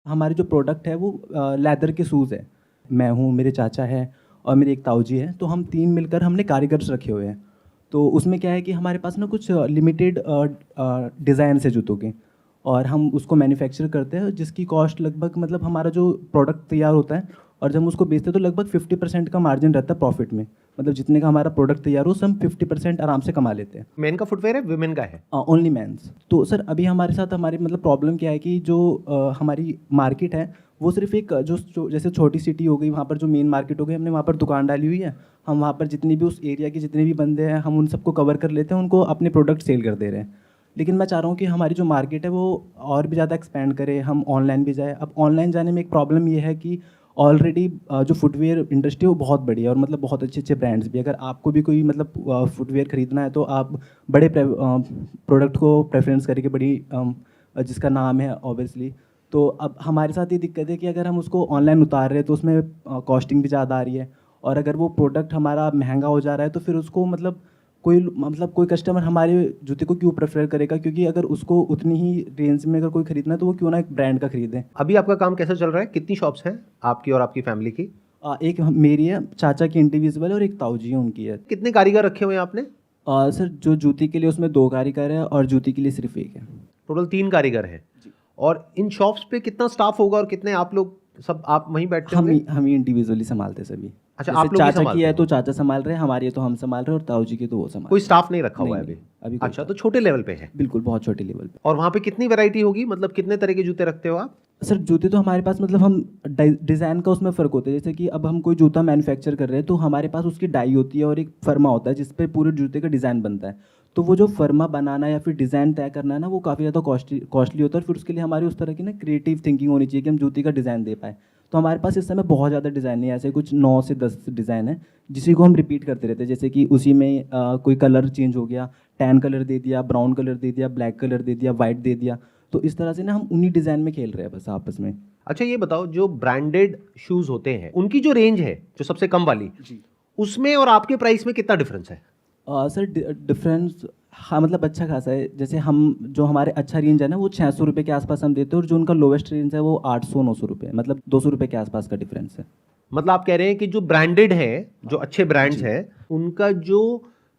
हमारे जो प्रोडक्ट है वो लेदर के शूज़ है। मैं हूँ, मेरे चाचा है और मेरे एक ताऊ जी हैं, तो हम 3 मिलकर हमने कारीगर्स रखे हुए हैं। तो उसमें क्या है कि हमारे पास ना कुछ लिमिटेड डिज़ाइन्स है जूतों के, और हम उसको मैन्युफैक्चर करते हैं, जिसकी कॉस्ट लगभग, मतलब हमारा जो प्रोडक्ट तैयार होता है और जब हम उसको बेचते हैं तो लगभग 50% का मार्जिन रहता है प्रॉफिट में। मतलब जितने का हमारा प्रोडक्ट तैयार हो उससे हम 50% आराम से कमा लेते हैं। मेन का फुटवेयर है, विमेन का है? Only mains. तो सर अभी हमारे साथ हमारी मतलब प्रॉब्लम क्या है कि जो हमारी मार्केट है वो सिर्फ एक जैसे छोटी सिटी हो गई, वहाँ पर जो मेन मार्केट हो गई, हमने वहाँ पर दुकान डाली हुई है। हम वहाँ पर जितनी भी उस एरिया के जितने भी बंदे हैं हम उन सबको कवर कर लेते हैं, उनको अपने प्रोडक्ट सेल कर दे रहे हैं। लेकिन मैं चाह रहा हूँ कि हमारी जो मार्केट है वो और भी ज़्यादा एक्सपेंड करे, हम ऑनलाइन भी जाए। अब ऑनलाइन जाने में एक प्रॉब्लम ये है कि ऑलरेडी जो फुटवेयर इंडस्ट्री है वो बहुत बड़ी है, और मतलब बहुत अच्छे अच्छे ब्रांड्स भी। अगर आपको भी कोई मतलब फुटवेयर खरीदना है तो आप बड़े प्रोडक्ट को प्रेफरेंस करके, बड़ी जिसका नाम है ऑब्वियसली। तो अब हमारे साथ ये दिक्कत है कि अगर हम उसको ऑनलाइन उतार रहे हैं तो उसमें कॉस्टिंग भी ज़्यादा आ रही है, और अगर वो प्रोडक्ट हमारा महंगा हो जा रहा है तो फिर उसको कोई कस्टमर हमारे जूते को क्यों प्रेफर करेगा, क्योंकि अगर उसको उतनी ही रेंज में अगर कोई खरीदना है तो वो क्यों ना एक ब्रांड का खरीदें। अभी आपका काम कैसा चल रहा है? कितनी शॉप्स हैं आपकी और आपकी फैमिली की? एक मेरी है, चाचा की इंडिविजुअल है, और एक ताऊ जी है उनकी है। कितने कारीगर रखे हुए हैं आपने? सर जो जूती के लिए उसमें 2 कारीगर है और जूती के लिए सिर्फ एक है। टोटल 3 कारीगर हैं। और इन शॉप्स पे कितना स्टाफ होगा और कितने आप लोग, सब आप वहीं बैठते हम होंगे? ही इंडिविजुअली संभालते हैं सभी। अच्छा, जैसे आप लोग ही चाचा की संभालते है हो? तो चाचा संभाल रहे हैं, हमारी है तो हम संभाल रहे हैं, और ताऊ जी की तो वो संभाल कोई रहे हैं। स्टाफ नहीं रखा हुआ है नहीं, अभी? अभी कोई अच्छा, staff तो छोटे लेवल पे है। बिल्कुल बहुत छोटे लेवल पे। और वहाँ पे कितनी वैरायटी होगी, मतलब कितने तरह के जूते रखते हो आप? सर जूते तो हमारे पास, मतलब हम डिज़ाइन का उसमें फ़र्क होता है। जैसे कि अब हम कोई जूता मैन्युफैक्चर कर रहे हैं तो हमारे पास उसकी डाई होती है और एक फर्मा होता है जिस पे पूरे जूते का डिज़ाइन बनता है। तो वो जो फर्मा बनाना या फिर डिज़ाइन तय करना है ना, वो काफ़ी ज़्यादा कॉस्टली होता है, और फिर उसके लिए हमारी उस तरह की ना क्रिएटिव थिंकिंग होनी चाहिए कि हम जूते का डिज़ाइन दे पाएँ। तो हमारे पास इस समय बहुत ज़्यादा डिज़ाइन नहीं है, ऐसे कुछ 9 से 10 डिज़ाइन है जिसी को हम रिपीट करते रहते हैं। जैसे कि उसी में कोई कलर चेंज हो गया, टैन कलर दे दिया, ब्राउन कलर दे दिया, ब्लैक कलर दे दिया, वाइट दे दिया। तो इस तरह से ना हम उन्हीं डिज़ाइन में खेल रहे हैं बस आपस में। अच्छा, ये बताओ, जो ब्रांडेड शूज होते हैं उनकी जो रेंज है, जो सबसे कम वाली, जी। उसमें और आपके प्राइस में कितना डिफरेंस है? सर डिफरेंस, हाँ मतलब अच्छा खासा है। जैसे हम जो हमारे अच्छा रेंज है ना वो 600 रुपये के आसपास हम देते हैं, और जो उनका लोवेस्ट रेंज है वो 800-900 रुपये, मतलब 200 रुपये के आसपास का डिफरेंस है। मतलब आप कह रहे हैं कि जो ब्रांडेड है, जो अच्छे ब्रांड्स जी। हैं, उनका जो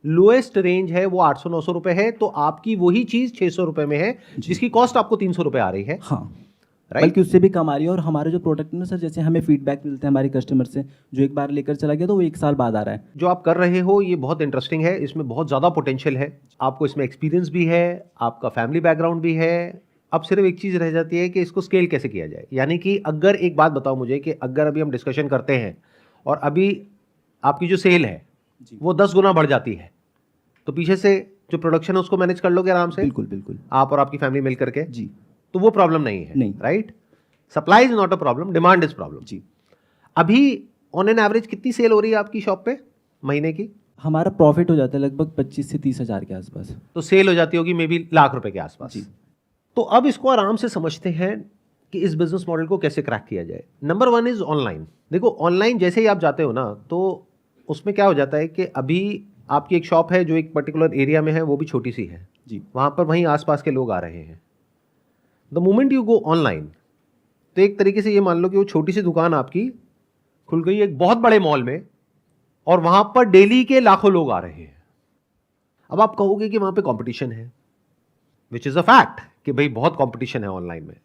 लोएस्ट रेंज है वो 800-900 रुपए है, तो आपकी वही चीज 600 रुपए में है, जी। जिसकी कॉस्ट आपको 300 रुपए आ रही है। हाँ, राइट? बल्कि उससे भी कम आ रही है। और हमारे जो प्रोडक्ट है ना सर, जैसे हमें फीडबैक मिलते हैं हमारे कस्टमर से, जो एक बार लेकर चला गया तो वो 1 साल बाद आ रहा है। जो आप कर रहे हो ये बहुत इंटरेस्टिंग है, इसमें बहुत ज़्यादा पोटेंशियल है, आपको इसमें एक्सपीरियंस भी है, आपका फैमिली बैकग्राउंड भी है। अब सिर्फ एक चीज़ रह जाती है कि इसको स्केल कैसे किया जाए। यानी कि अगर एक बात बताओ मुझे कि अगर अभी हम डिस्कशन करते हैं और अभी आपकी जो सेल है जी। वो 10 गुना बढ़ जाती है, तो पीछे से जो प्रोडक्शन है उसको मैनेज कर लोगे आराम से, बिल्कुल बिल्कुल। आप और आपकी फैमिली मिल करके? जी। तो वो प्रॉब्लम नहीं है। नहीं। Right? Supply is not a problem, demand is problem. जी। अभी ऑन एन एवरेज कितनी सेल हो रही है आपकी शॉप पे महीने की? हमारा प्रॉफिट हो जाता है लगभग 25 से 30 हज़ार के आसपास। तो सेल हो जाती होगी मे बी लाख रुपए के आसपास। जी। तो अब इसको आराम से समझते हैं कि इस बिजनेस मॉडल को कैसे क्रैक किया जाए। Number 1 is online. देखो, ऑनलाइन जैसे ही आप जाते हो ना, तो उसमें क्या हो जाता है कि अभी आपकी एक शॉप है जो एक पर्टिकुलर एरिया में है, वो भी छोटी सी है, जी। वहां पर वहीं आसपास के लोग आ रहे हैं। The moment you go online, तो एक तरीके से ये मान लो कि वो छोटी सी दुकान आपकी खुल गई एक बहुत बड़े मॉल में, और वहां पर डेली के लाखों लोग आ रहे हैं। अब आप कहोगे कि वहां पे कंपटीशन है, विच इज अ फैक्ट कि भाई बहुत कंपटीशन है ऑनलाइन में।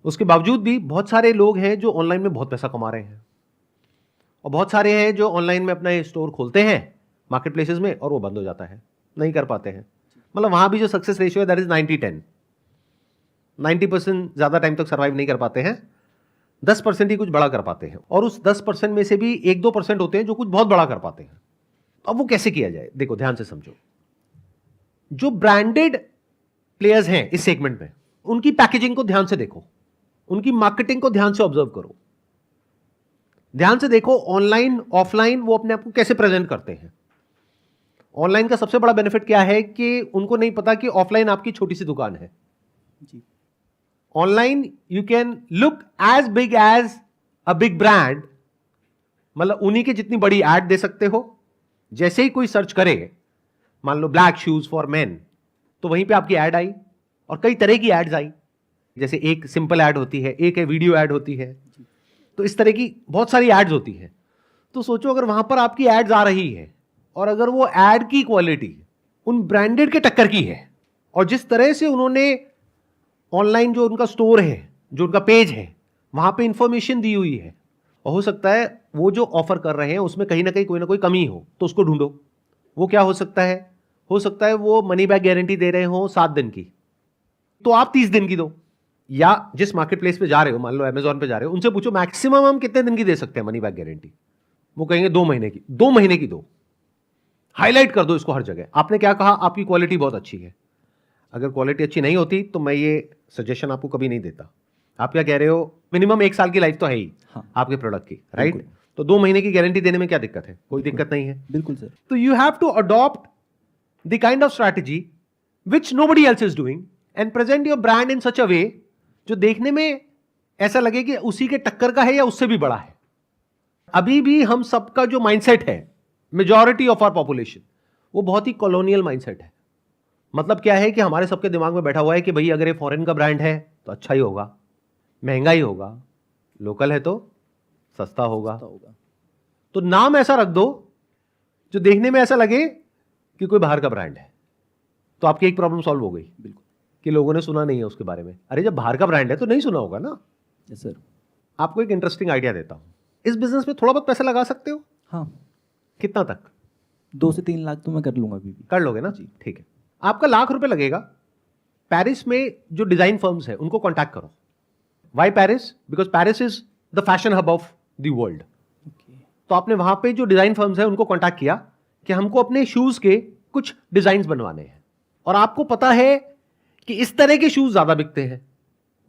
उसके बावजूद भी बहुत सारे लोग हैं जो ऑनलाइन में बहुत पैसा कमा रहे हैं, और बहुत सारे हैं जो ऑनलाइन में अपना स्टोर खोलते हैं मार्केट प्लेसेस में और वो बंद हो जाता है, नहीं कर पाते हैं। मतलब वहां भी जो सक्सेस रेशियो है दैट इज 90-10। 90% ज्यादा टाइम तक सर्वाइव नहीं कर पाते हैं, 10% ही कुछ बड़ा कर पाते हैं, और उस 10% में से भी 1-2% होते हैं जो कुछ बहुत बड़ा कर पाते हैं। अब वो कैसे किया जाए? देखो, ध्यान से समझो। जो ब्रांडेड प्लेयर्स हैं इस सेगमेंट में, उनकी पैकेजिंग को ध्यान से देखो, उनकी मार्केटिंग को ध्यान से ऑब्जर्व करो, ध्यान से देखो ऑनलाइन ऑफलाइन वो अपने आप को कैसे प्रेजेंट करते हैं। ऑनलाइन का सबसे बड़ा बेनिफिट क्या है कि उनको नहीं पता कि ऑफलाइन आपकी छोटी सी दुकान है। जी। Online you can look as big as a big brand, मतलब उन्हीं की जितनी बड़ी एड दे सकते हो। जैसे ही कोई सर्च करे, मान लो ब्लैक शूज फॉर मेन, तो वहीं पे आपकी एड आई, और कई तरह की एड्स आई। जैसे एक सिंपल ऐड होती है, एक है वीडियो ऐड होती है, तो इस तरह की बहुत सारी एड्स होती है। तो सोचो अगर वहां पर आपकी एड्स आ रही है और अगर वो एड की क्वालिटी उन ब्रांडेड के टक्कर की है, और जिस तरह से उन्होंने ऑनलाइन जो उनका स्टोर है, जो उनका पेज है, वहां पे इंफॉर्मेशन दी हुई है, और हो सकता है वो जो ऑफर कर रहे हैं उसमें कहीं ना कोई कमी हो, तो उसको ढूंढो। वो क्या हो सकता है? हो सकता है वो मनी बैक गारंटी दे रहे हो 7 दिन की, तो आप 30 दिन की दो। या जिस मार्केट प्लेस पे जा रहे हो, मान लो अमेजॉन पे जा रहे हो, उनसे पूछो मैक्सिमम हम कितने दिन की दे सकते हैं मनी बैक गारंटी। वो कहेंगे 2 महीने की। 2 महीने की दो, हाईलाइट कर दो इसको हर जगह। आपने क्या कहा? आपकी क्वालिटी बहुत अच्छी है। अगर क्वालिटी अच्छी नहीं होती तो मैं ये सजेशन आपको कभी नहीं देता। आप क्या कह रहे हो? मिनिमम 1 साल की लाइफ तो है ही आपके प्रोडक्ट की, राइट? तो 2 महीने की गारंटी देने में क्या दिक्कत है? कोई दिक्कत नहीं है। बिल्कुल सर। तो you have to adopt the kind of strategy which nobody else is doing and present your brand in such a way जो देखने में ऐसा लगे कि उसी के टक्कर का है या उससे भी बड़ा है। अभी भी हम सबका जो माइंडसेट है, मेजॉरिटी ऑफ आवर पॉपुलेशन, वो बहुत ही कॉलोनियल माइंडसेट है। मतलब क्या है कि हमारे सबके दिमाग में बैठा हुआ है कि भाई अगर ये फॉरेन का ब्रांड है तो अच्छा ही होगा, महंगा ही होगा, लोकल है तो सस्ता होगा। तो नाम ऐसा रख दो जो देखने में ऐसा लगे कि कोई बाहर का ब्रांड है, तो आपकी एक प्रॉब्लम सॉल्व हो गई। बिल्कुल, कि लोगों ने सुना नहीं है उसके बारे में। अरे जब बाहर का ब्रांड है तो नहीं सुना होगा ना। Yes sir. आपको एक इंटरेस्टिंग आइडिया देता हूं। इस बिजनेस में थोड़ा बहुत पैसा लगा सकते हो। हाँ। कितना तक? 2 से 3 लाख तो मैं कर लूंगा अभी भी। कर लोगे ना जी? ठीक है। आपका ₹1,00,000 लगेगा। पेरिस में जो डिजाइन फर्म्स है उनको कॉन्टैक्ट करो। Why Paris? Because Paris is the fashion hub of the world. तो आपने वहां पे जो डिजाइन फर्म्स है उनको कॉन्टैक्ट किया कि हमको अपने शूज के कुछ डिजाइन बनवाने हैं, और आपको पता है कि इस तरह के शूज ज्यादा बिकते हैं।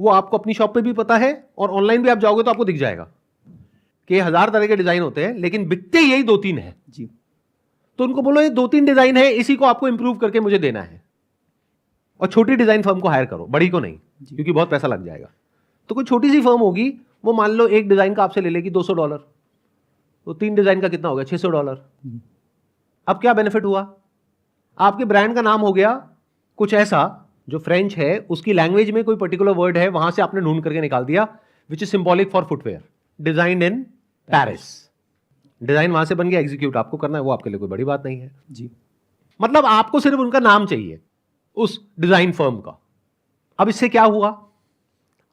वो आपको अपनी शॉप पे भी पता है, और ऑनलाइन भी आप जाओगे तो आपको दिख जाएगा कि 1000 तरह के डिजाइन होते हैं, लेकिन बिकते यही 2-3 है जी। तो उनको बोलो ये 2-3 डिजाइन है, इसी को आपको इंप्रूव करके मुझे देना है। और छोटी डिजाइन फर्म को हायर करो, बड़ी को नहीं, क्योंकि बहुत पैसा लग जाएगा। तो कोई छोटी सी फर्म होगी, वो मान लो एक डिजाइन का आपसे ले लेगी $200, तो 3 डिजाइन का कितना हो गया? $600। अब क्या बेनिफिट हुआ? आपके ब्रांड का नाम हो गया कुछ ऐसा जो फ्रेंच है, उसकी लैंग्वेज में कोई पर्टिकुलर वर्ड है, वहां से आपने ढूंढ करके निकाल दिया, which is symbolic for footwear, design in Paris. Design वहां से बन गया, एग्जीक्यूट आपको करना है, वो आपके लिए कोई बड़ी बात नहीं है जी। मतलब आपको सिर्फ उनका नाम चाहिए, उस डिजाइन फर्म का। अब इससे क्या हुआ?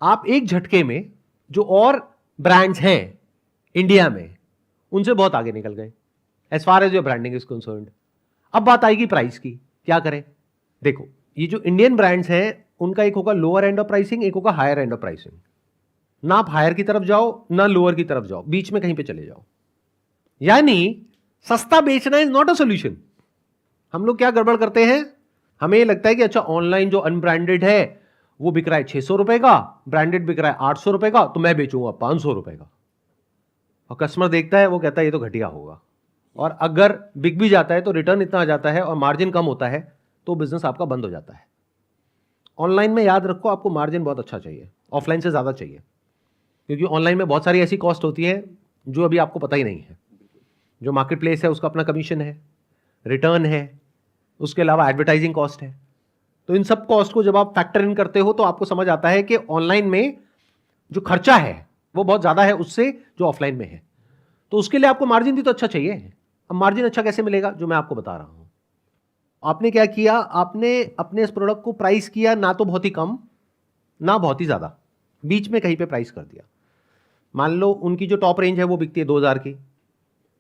आप एक झटके में जो और ब्रांड्स हैं इंडिया में, उनसे बहुत आगे निकल गए as far as your branding is concerned. अब बात आएगी प्राइस की। क्या करें? देखो, ये जो इंडियन ब्रांड्स हैं उनका एक होगा लोअर एंड ऑफ प्राइसिंग, एक होगा हायर एंड ऑफ प्राइसिंग। ना आप हायर की तरफ जाओ ना लोअर की तरफ जाओ, बीच में कहीं पे चले जाओ। यानी सस्ता बेचना इज नॉट अ सोल्यूशन। हम लोग क्या गड़बड़ करते हैं? हमें ये लगता है कि अच्छा ऑनलाइन जो अनब्रांडेड है वो बिक रहा है ₹600 का, ब्रांडेड बिक रहा है ₹800 का, तो मैं बेचूंगा ₹500 का। और कस्टमर देखता है, वो कहता है ये तो घटिया होगा। और अगर बिक भी जाता है तो रिटर्न इतना आ जाता है और मार्जिन कम होता है, तो बिजनेस आपका बंद हो जाता है। ऑनलाइन में याद रखो, आपको मार्जिन बहुत अच्छा चाहिए, ऑफलाइन से ज्यादा चाहिए, क्योंकि ऑनलाइन में बहुत सारी ऐसी कॉस्ट होती है जो अभी आपको पता ही नहीं है। जो मार्केट प्लेस है उसका अपना कमीशन है, रिटर्न है, उसके अलावा एडवर्टाइजिंग कॉस्ट है। तो इन सब कॉस्ट को जब आप फैक्टर इन करते हो तो आपको समझ आता है कि ऑनलाइन में जो खर्चा है वो बहुत ज्यादा है उससे जो ऑफलाइन में है। तो उसके लिए आपको मार्जिन भी तो अच्छा चाहिए। अब मार्जिन अच्छा कैसे मिलेगा? जो मैं आपको बता रहा हूं। आपने क्या किया? आपने अपने इस प्रोडक्ट को प्राइस किया ना तो बहुत ही कम ना बहुत ही ज्यादा, बीच में कहीं पे प्राइस कर दिया। मान लो उनकी जो टॉप रेंज है वो बिकती है 2000 की,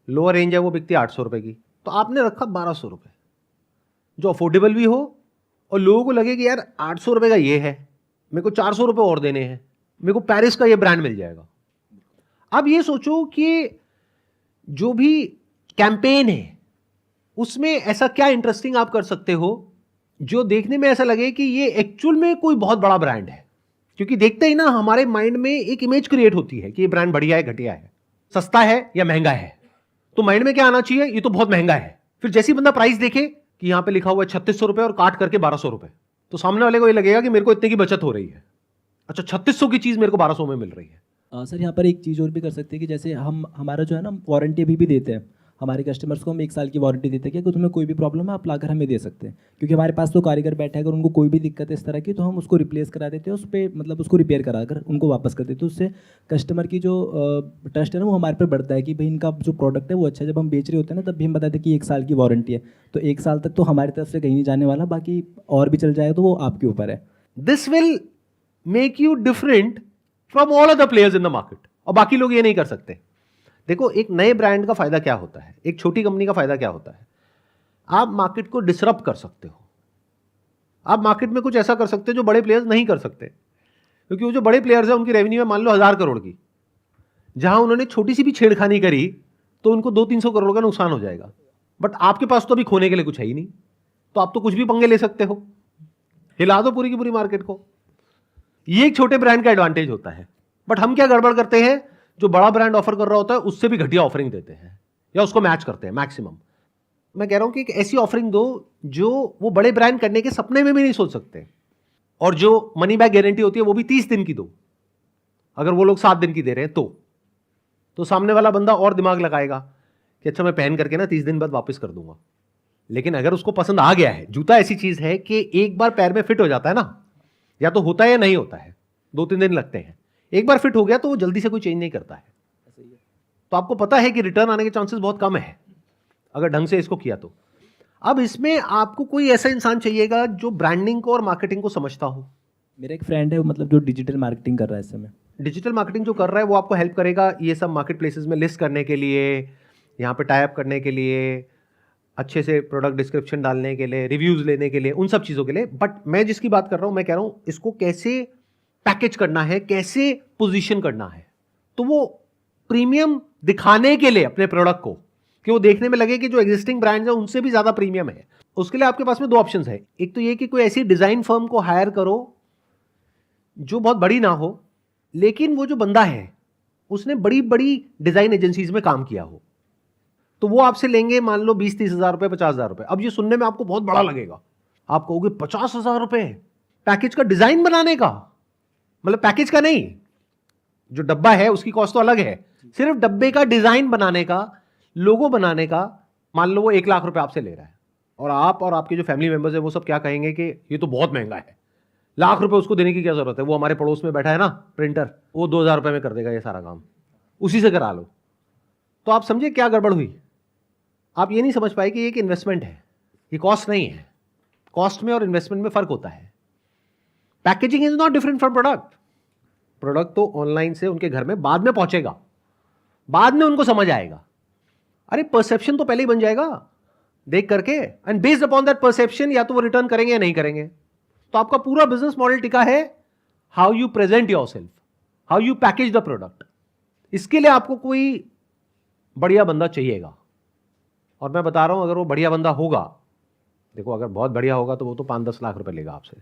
लोअर रेंज है वो बिकती है 800 रुपए की, तो आपने रखा 1200 रुपए, जो अफोर्डेबल भी हो और लोगों को लगे कि यार 800 रुपए का ये है, मेरे को 400 रुपए और देने हैं, मेरे को पेरिस का ये ब्रांड मिल जाएगा। अब ये सोचो कि जो भी कैंपेन है उसमें ऐसा क्या इंटरेस्टिंग आप कर सकते हो जो देखने में ऐसा लगे कि ये एक्चुअल में कोई बहुत बड़ा ब्रांड है। क्योंकि देखते ही ना हमारे माइंड में एक इमेज क्रिएट होती है कि ये ब्रांड बढ़िया है, घटिया है, सस्ता है या महंगा है। तो माइंड में क्या आना चाहिए? ये तो बहुत महंगा है। फिर जैसे ही बंदा प्राइस देखे कि यहां पे लिखा हुआ है 3600 रुपए और काट करके 1200 रुपए, तो सामने वाले को ये लगेगा कि मेरे को इतने की बचत हो रही है। अच्छा, 3600 की चीज मेरे को 1200 में मिल रही है। सर यहाँ पर एक चीज़ और भी कर सकते हैं कि जैसे हम हमारा जो है ना वारंटी अभी भी देते हैं। हमारे कस्टमर्स को हम 1 साल की वारंटी देते हैं कि अगर तुम्हें कोई भी प्रॉब्लम है आप लाकर हमें दे सकते हैं, क्योंकि हमारे पास तो कारीगर बैठा है, अगर उनको कोई भी दिक्कत है इस तरह की तो हम उसको रिप्लेस करा देते हैं, उस पर मतलब उसको रिपेयर करा कर उनको वापस कर देते हैं। उससे कस्टमर की जो ट्रस्ट है ना वो हमारे पर बढ़ता है कि भाई इनका जो प्रोडक्ट है वो अच्छा है। जब हम बेच रहे होते हैं ना तब भी हम बताते हैं कि 1 साल की वारंटी है, तो 1 साल तक तो हमारी तरफ से कहीं नहीं जाने वाला, बाकी और भी चल जाएगा तो वो आपके ऊपर है। This will make you different from all other players in the market, और बाकी लोग ये नहीं कर सकते। देखो, एक नए ब्रांड का फायदा क्या होता है, एक छोटी कंपनी का फायदा क्या होता है, आप मार्केट को डिसरप्ट कर सकते हो। आप मार्केट में कुछ ऐसा कर सकते हो जो बड़े प्लेयर्स नहीं कर सकते, क्योंकि वो जो बड़े प्लेयर्स हैं उनकी रेवेन्यू है मान लो 1000 करोड़ की, जहां उन्होंने छोटी सी भी छेड़खानी करी तो उनको 200-300 करोड़ का नुकसान हो जाएगा। बट आपके पास तो अभी खोने के लिए कुछ है ही नहीं, तो आप तो कुछ भी पंगे ले सकते हो, हिला दो पूरी की पूरी मार्केट को। ये एक छोटे ब्रांड का एडवांटेज होता है। बट हम क्या गड़बड़ करते हैं, जो बड़ा ब्रांड ऑफर कर रहा होता है उससे भी घटिया ऑफरिंग देते हैं या उसको मैच करते हैं मैक्सिमम। मैं कह रहा हूं कि एक ऐसी ऑफरिंग दो जो वो बड़े ब्रांड करने के सपने में भी नहीं सोच सकते, और जो मनी बैक गारंटी होती है वो भी 30 दिन की दो। अगर वो लोग 7 दिन की दे रहे हैं तो सामने वाला बंदा और दिमाग लगाएगा कि अच्छा मैं पहन करके ना 30 दिन बाद वापस कर दूंगा। लेकिन अगर उसको पसंद आ गया है, जूता ऐसी चीज है कि एक बार पैर में फिट हो जाता है ना, या तो होता है या नहीं होता है, 2-3 दिन लगते हैं, एक बार फिट हो गया तो वो जल्दी से कोई चेंज नहीं करता है। तो आपको पता है कि रिटर्न आने के चांसेस बहुत कम है अगर ढंग से इसको किया तो। अब इसमें आपको कोई ऐसा इंसान चाहिएगा जो ब्रांडिंग को और मार्केटिंग को समझता हो। मेरा एक फ्रेंड है मतलब जो डिजिटल मार्केटिंग कर रहा है इस समय। डिजिटल मार्केटिंग जो कर रहा है वो आपको हेल्प करेगा ये सब मार्केट प्लेसेस में लिस्ट करने के लिए, यहाँ पे टाई अप करने के लिए, अच्छे से प्रोडक्ट डिस्क्रिप्शन डालने के लिए, रिव्यूज लेने के लिए, उन सब चीज़ों के लिए। बट मैं जिसकी बात कर रहा हूँ, मैं कह रहा हूँ इसको कैसे पैकेज करना है, कैसे पोजीशन करना है, तो वो प्रीमियम दिखाने के लिए अपने प्रोडक्ट को, कि वो देखने में लगे कि जो एग्जिस्टिंग ब्रांड्स हैं उनसे भी ज़्यादा प्रीमियम है। उसके लिए आपके पास में 2 ऑप्शंस है। एक तो ये कि कोई ऐसी डिज़ाइन फर्म को हायर करो जो बहुत बड़ी ना हो, लेकिन वो जो बंदा है उसने बड़ी बड़ी डिज़ाइन एजेंसीज में काम किया हो, तो वो आपसे लेंगे मान लो 20-30 हज़ार रुपये, 50 हज़ार रुपये। अब ये सुनने में आपको बहुत बड़ा लगेगा, आप कहोगे 50 हज़ार रुपये पैकेज का डिज़ाइन बनाने का, मतलब पैकेज का नहीं, जो डब्बा है उसकी कॉस्ट तो अलग है, सिर्फ डब्बे का डिज़ाइन बनाने का, लोगो बनाने का, मान लो वो 1 लाख रुपए आपसे ले रहा है, और आप और आपके जो फैमिली मेंबर्स है वो सब क्या कहेंगे कि ये तो बहुत महंगा है, लाख रुपए उसको देने की क्या जरूरत है, वो हमारे पड़ोस में बैठा है ना प्रिंटर, वो 2000 रुपये में कर देगा ये सारा काम, उसी से करा लो। तो आप समझे क्या गड़बड़ हुई। आप ये नहीं समझ पाए कि ये एक इन्वेस्टमेंट है, ये कॉस्ट नहीं है। कॉस्ट में और इन्वेस्टमेंट में फर्क होता है। Packaging is not different from product. Product तो ऑनलाइन से उनके घर में बाद में पहुंचेगा, बाद में उनको समझ आएगा। अरे परसेप्शन तो पहले ही बन जाएगा देख करके, and based upon that perception या तो वो रिटर्न करेंगे या नहीं करेंगे। तो आपका पूरा बिजनेस मॉडल टिका है how you present yourself, how you package the product. इसके लिए आपको कोई बढ़िया बंदा चाहिएगा, और मैं बता रहा हूं अगर वो बढ़िया बंदा होगा, देखो अगर बहुत बढ़िया होगा तो वो तो 5-10 लाख रुपए लेगा आपसे,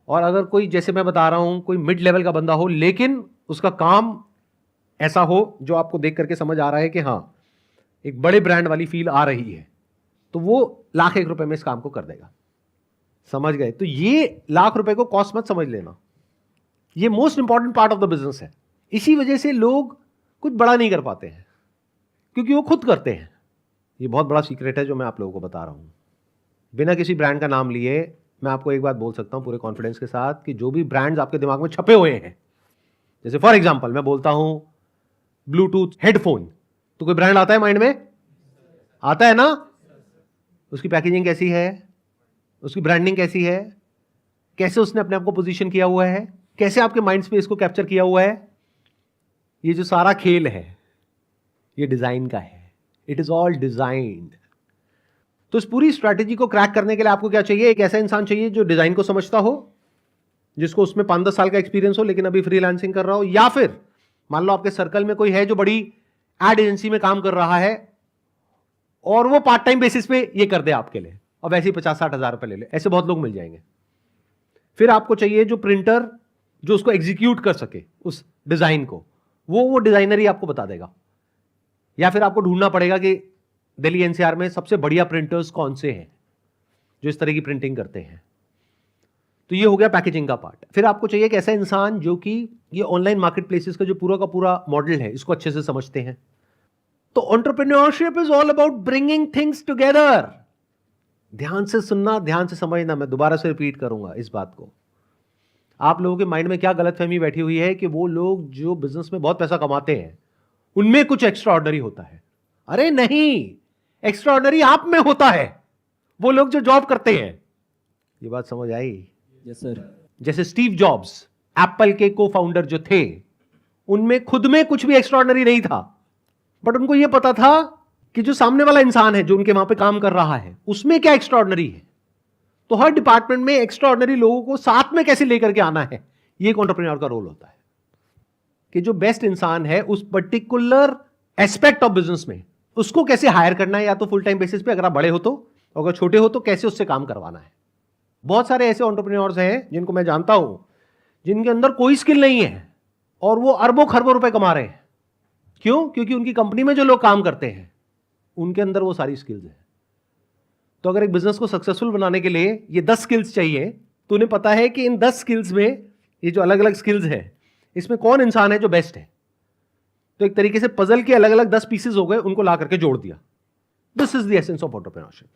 और अगर कोई जैसे मैं बता रहा हूं कोई मिड लेवल का बंदा हो लेकिन उसका काम ऐसा हो जो आपको देख करके समझ आ रहा है कि हाँ एक बड़े ब्रांड वाली फील आ रही है, तो वो ₹1,00,000 रुपए में इस काम को कर देगा। समझ गए। तो ये ₹1,00,000 को कॉस्ट मत समझ लेना, ये most important part of the business है। इसी वजह से लोग कुछ बड़ा नहीं कर पाते हैं क्योंकि वो खुद करते हैं। ये बहुत बड़ा सीक्रेट है जो मैं आप लोगों को बता रहा हूं। बिना किसी ब्रांड का नाम लिए मैं आपको एक बात बोल सकता हूं पूरे कॉन्फिडेंस के साथ कि जो भी ब्रांड्स आपके दिमाग में छपे हुए हैं, जैसे फॉर एग्जांपल मैं बोलता हूं ब्लूटूथ हेडफोन, तो कोई ब्रांड आता है माइंड में? आता है ना? उसकी पैकेजिंग कैसी है, उसकी ब्रांडिंग कैसी है, कैसे उसने अपने आप को पोजीशन किया हुआ है, कैसे आपके माइंड स्पेस को कैप्चर किया हुआ है, ये जो सारा खेल है ये डिजाइन का है। It is all designed. तो इस पूरी स्ट्रैटेजी को क्रैक करने के लिए आपको क्या चाहिए? एक ऐसा इंसान चाहिए जो डिजाइन को समझता हो, जिसको उसमें 5-10 साल का एक्सपीरियंस हो लेकिन अभी फ्रीलांसिंग कर रहा हो, या फिर मान लो आपके सर्कल में कोई है जो बड़ी एड एजेंसी में काम कर रहा है और वो पार्ट टाइम बेसिस पे ये कर दे आपके लिए, और वैसे ही 50-60 हज़ार रुपए ले ले। ऐसे बहुत लोग मिल जाएंगे। फिर आपको चाहिए जो प्रिंटर जो उसको एग्जीक्यूट कर सके उस डिजाइन को, वो डिजाइनर ही आपको बता देगा, या फिर आपको ढूंढना पड़ेगा कि दिल्ली एनसीआर में सबसे बढ़िया प्रिंटर्स कौन से हैं जो इस तरह की प्रिंटिंग करते हैं। तो ये हो गया पैकेजिंग का पार्ट। फिर आपको चाहिए एक ऐसा इंसान जो कि ये ऑनलाइन मार्केट प्लेसेस का जो पूरा का पूरा मॉडल है इसको अच्छे से समझते हैं, तो entrepreneurship is all about bringing things together. ध्यान से सुनना, ध्यान से समझना। मैं दोबारा से रिपीट करूंगा इस बात को। आप लोगों के माइंड में क्या गलतफहमी बैठी हुई है कि वो लोग जो बिजनेस में बहुत पैसा कमाते हैं उनमें कुछ एक्स्ट्राऑर्डिनरी होता है। अरे नहीं, एक्स्ट्राऑर्डिनरी आप में होता है। वो लोग जो जॉब करते हैं, ये बात समझ आई? Yes sir. जैसे स्टीव जॉब्स एप्पल के को फाउंडर जो थे, उनमें खुद में कुछ भी एक्स्ट्राऑर्डिनरी नहीं था, बट उनको यह पता था कि जो सामने वाला इंसान है जो उनके वहां पे काम कर रहा है उसमें क्या एक्स्ट्राऑर्डिनरी है। तो हर डिपार्टमेंट में एक्स्ट्राऑर्डिनरी लोगों को साथ में कैसे लेकर के आना है, ये एक एंटरप्रेन्योर का रोल होता है कि जो बेस्ट इंसान है उस पर्टिकुलर एस्पेक्ट ऑफ बिजनेस में उसको कैसे हायर करना है, या तो फुल टाइम बेसिस पे अगर आप बड़े हो तो, अगर छोटे हो तो कैसे उससे काम करवाना है। बहुत सारे ऐसे एंटरप्रेन्योर्स हैं जिनको मैं जानता हूं जिनके अंदर कोई स्किल नहीं है और वो अरबों खरबों रुपए कमा रहे हैं। क्यों? क्योंकि उनकी कंपनी में जो लोग काम करते हैं उनके अंदर वो सारी स्किल्स हैं। तो अगर एक बिजनेस को सक्सेसफुल बनाने के लिए ये 10 स्किल्स चाहिए, तो उन्हें पता है कि इन 10 स्किल्स में ये जो अलग अलग स्किल्स है इसमें कौन इंसान है जो बेस्ट है। तो एक तरीके से पजल के अलग अलग 10 पीसेस हो गए, उनको ला करके जोड़ दिया। This is the essence of entrepreneurship.